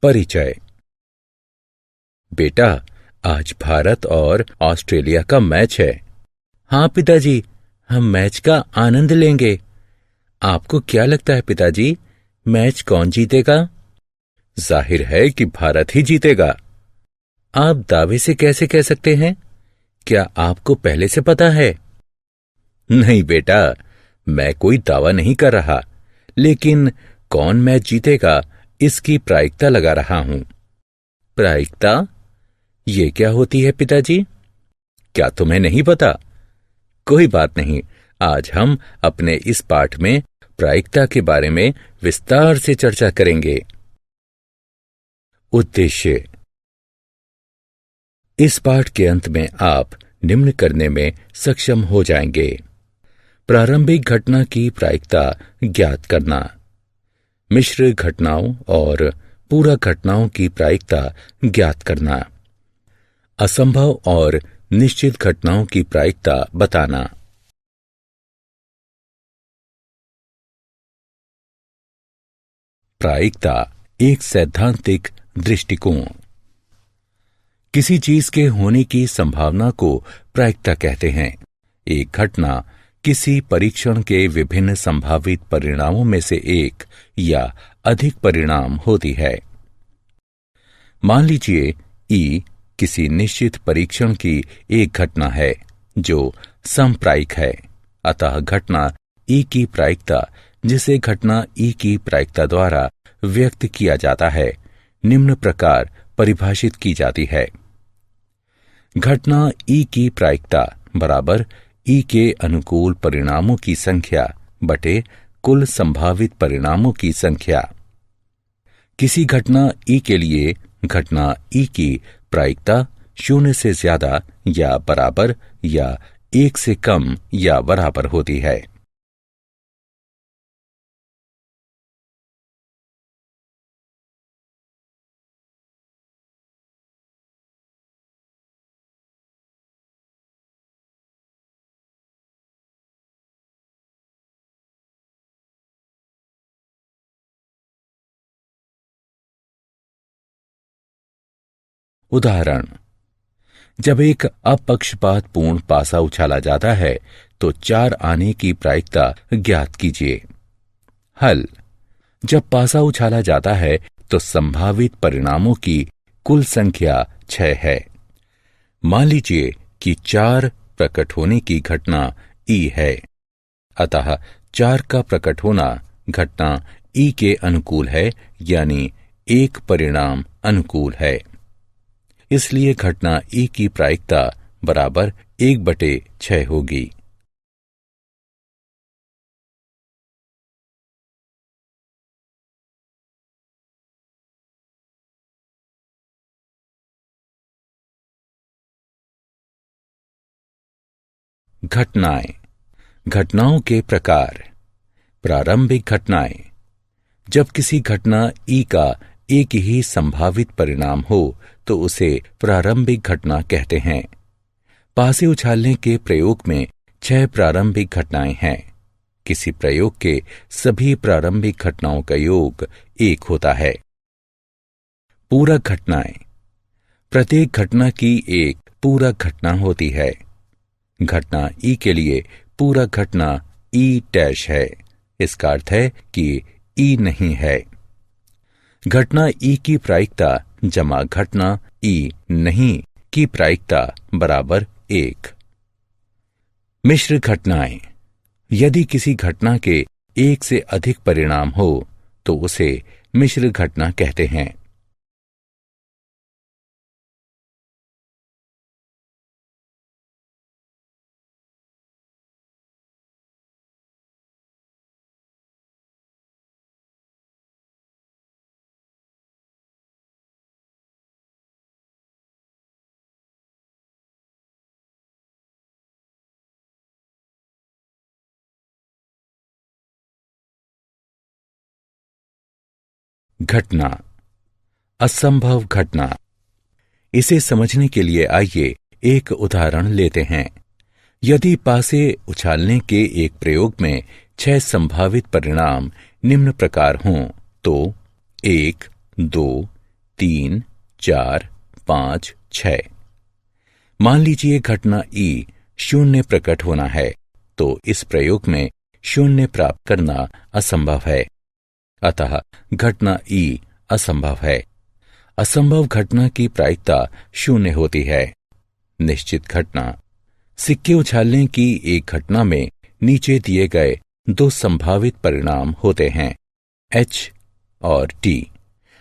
परिचय। बेटा, आज भारत और ऑस्ट्रेलिया का मैच है। हाँ पिताजी, हम मैच का आनंद लेंगे। आपको क्या लगता है पिताजी, मैच कौन जीतेगा? जाहिर है कि भारत ही जीतेगा। आप दावे से कैसे कह सकते हैं? क्या आपको पहले से पता है? नहीं बेटा, मैं कोई दावा नहीं कर रहा, लेकिन कौन मैच जीतेगा इसकी प्रायिकता लगा रहा हूं। प्रायिकता? ये क्या होती है पिताजी? क्या तुम्हें नहीं पता? कोई बात नहीं, आज हम अपने इस पाठ में प्रायिकता के बारे में विस्तार से चर्चा करेंगे। उद्देश्य। इस पाठ के अंत में आप निम्न करने में सक्षम हो जाएंगे। प्रारंभिक घटना की प्रायिकता ज्ञात करना, मिश्र घटनाओं और पूरक घटनाओं की प्रायिकता ज्ञात करना, असंभव और निश्चित घटनाओं की प्रायिकता बताना। प्रायिकता एक सैद्धांतिक दृष्टिकोण। किसी चीज के होने की संभावना को प्रायिकता कहते हैं। एक घटना किसी परीक्षण के विभिन्न संभावित परिणामों में से एक या अधिक परिणाम होती है। मान लीजिए ई किसी निश्चित परीक्षण की एक घटना है जो समप्रायिक है, अतः घटना ई की प्रायिकता, जिसे घटना ई की प्रायिकता द्वारा व्यक्त किया जाता है, निम्न प्रकार परिभाषित की जाती है। घटना ई की प्रायिकता बराबर ई के अनुकूल परिणामों की संख्या बटे कुल संभावित परिणामों की संख्या। किसी घटना ई के लिए घटना ई की प्रायिकता 0 से ज्यादा या बराबर या 1 से कम या बराबर होती है। उदाहरण, जब एक अपक्षपातपूर्ण पासा उछाला जाता है तो 4 आने की प्रायिकता ज्ञात कीजिए। हल, जब पासा उछाला जाता है तो संभावित परिणामों की कुल संख्या 6 है। मान लीजिए कि 4 प्रकट होने की घटना ई है, अतः 4 का प्रकट होना घटना ई के अनुकूल है, यानी एक परिणाम अनुकूल है। इसलिए घटना ई की प्रायिकता बराबर 1/6 होगी। घटनाएं। घटनाओं के प्रकार। प्रारंभिक घटनाएं। जब किसी घटना ई का एक ही संभावित परिणाम हो तो उसे प्रारंभिक घटना कहते हैं। पासे उछालने के प्रयोग में 6 प्रारंभिक घटनाएं हैं। किसी प्रयोग के सभी प्रारंभिक घटनाओं का योग 1 होता है। पूरक घटनाएं। प्रत्येक घटना की एक पूरक घटना होती है। घटना ई के लिए पूरक घटना ई डैश है। इसका अर्थ है कि ई नहीं है। घटना ई की प्रायिकता जमा घटना ई नहीं की प्रायिकता बराबर 1। मिश्र घटनाएं। यदि किसी घटना के एक से अधिक परिणाम हो तो उसे मिश्र घटना कहते हैं। घटना, असंभव घटना। इसे समझने के लिए आइए एक उदाहरण लेते हैं। यदि पासे उछालने के एक प्रयोग में 6 संभावित परिणाम निम्न प्रकार हों तो 1, 2, 3, 4, 5, 6। मान लीजिए घटना ई शून्य प्रकट होना है, तो इस प्रयोग में शून्य प्राप्त करना असंभव है। अतः घटना ई असंभव है। असंभव घटना की प्रायिकता शून्य होती है। निश्चित घटना। सिक्के उछालने की एक घटना में नीचे दिए गए दो संभावित परिणाम होते हैं, एच और टी।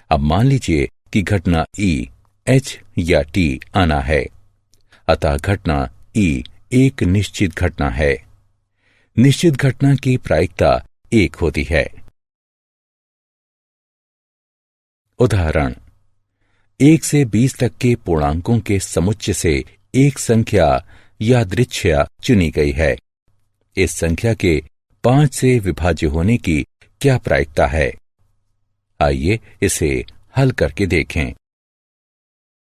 अब मान लीजिए कि घटना ई एच या टी आना है, अतः घटना ई एक निश्चित घटना है। निश्चित घटना की प्रायिकता 1 होती है। उदाहरण, 1 से 20 तक के पूर्णांकों के समुच्चय से एक संख्या यादृच्छिक चुनी गई है। इस संख्या के 5 से विभाज्य होने की क्या प्रायिकता है? आइए इसे हल करके देखें।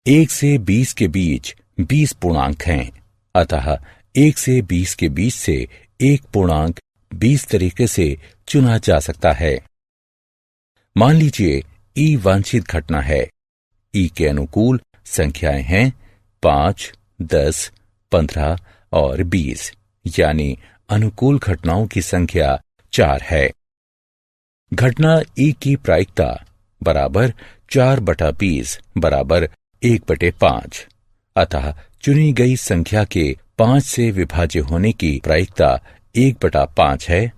1 से 20 के बीच 20 पूर्णांक हैं, अतः 1 से 20 के बीच से एक पूर्णांक 20 तरीके से चुना जा सकता है। मान लीजिए ई वांछित घटना है। ई के अनुकूल संख्याएं हैं 5, 10, 15 और 20, यानी अनुकूल घटनाओं की संख्या 4 है। घटना ई की प्रायिकता बराबर 4/20 बराबर 1/5, अतः चुनी गई संख्या के 5 से विभाज्य होने की प्रायिकता 1/5 है।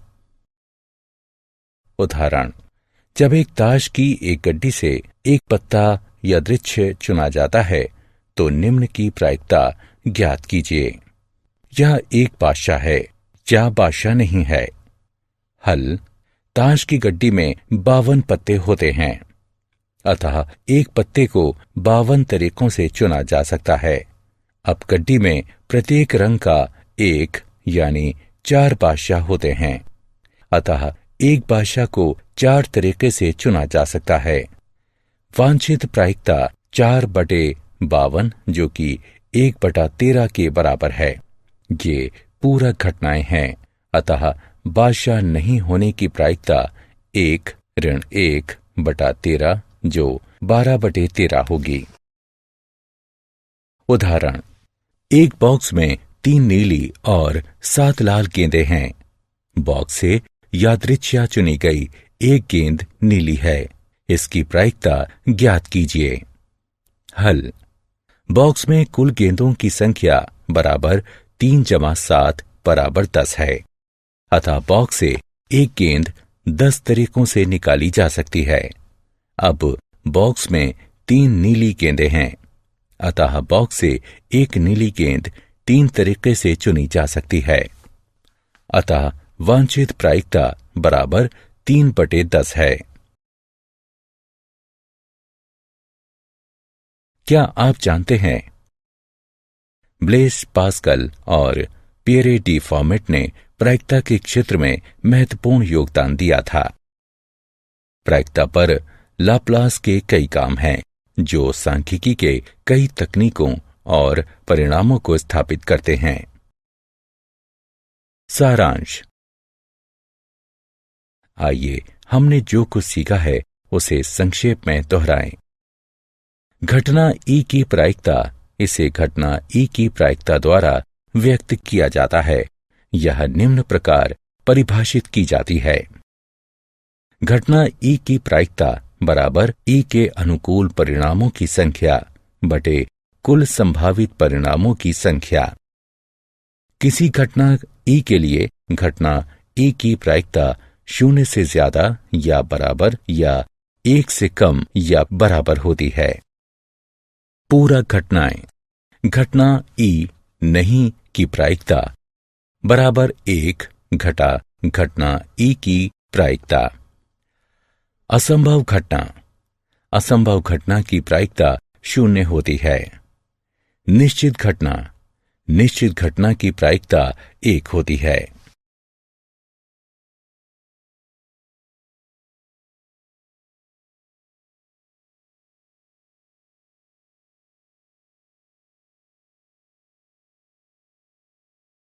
उदाहरण, जब एक ताश की एक गड्डी से एक पत्ता यादृच्छिक चुना जाता है, तो निम्न की प्रायिकता ज्ञात कीजिए। यह एक बादशाह है या बादशाह नहीं है। हल, ताश की गड्डी में 52 पत्ते होते हैं, अतः एक पत्ते को 52 तरीकों से चुना जा सकता है। अब गड्डी में प्रत्येक रंग का 1 यानी 4 बादशाह होते हैं, अतः एक बादशाह को 4 तरीके से चुना जा सकता है। वांछित प्रायिकता 4/52 जो कि 1/13 के बराबर है। ये पूरक घटनाएं हैं, अतः बादशाह नहीं होने की प्रायिकता 1-1/13 जो 12/13 होगी। उदाहरण, एक बॉक्स में 3 नीली और 7 लाल गेंदें हैं। बॉक्स से यादृच्छिक चुनी गई एक गेंद नीली है। इसकी प्रायिकता ज्ञात कीजिए। हल, बॉक्स में कुल गेंदों की संख्या बराबर 3 + 7 बराबर 10 है, अतः बॉक्स से एक गेंद 10 तरीकों से निकाली जा सकती है। अब बॉक्स में 3 नीली गेंदें हैं, अतः बॉक्स से एक नीली गेंद 3 तरीके से चुनी जा सकती है। अतः वांछित प्रायिकता बराबर 3/10 है। क्या आप जानते हैं, ब्लेस पास्कल और पियरे डी फॉर्मेट ने प्रायिकता के क्षेत्र में महत्वपूर्ण योगदान दिया था। प्रायिकता पर लाप्लास के कई काम हैं, जो सांख्यिकी के कई तकनीकों और परिणामों को स्थापित करते हैं। सारांश, आइए हमने जो कुछ सीखा है उसे संक्षेप में दोहराएं। घटना ई की प्रायिकता, इसे घटना ई की प्रायिकता द्वारा व्यक्त किया जाता है। यह निम्न प्रकार परिभाषित की जाती है। घटना ई की प्रायिकता बराबर ई के अनुकूल परिणामों की संख्या बटे कुल संभावित परिणामों की संख्या। किसी घटना ई के लिए घटना ई की प्रायिकता 0 से ज्यादा या बराबर या 1 से कम या बराबर होती है। पूरक घटनाएं, घटना ई नहीं की प्रायिकता बराबर 1 घटा घटना ई की प्रायिकता। असंभव घटना, असंभव घटना की प्रायिकता 0 होती है। निश्चित घटना, निश्चित घटना की प्रायिकता 1 होती है।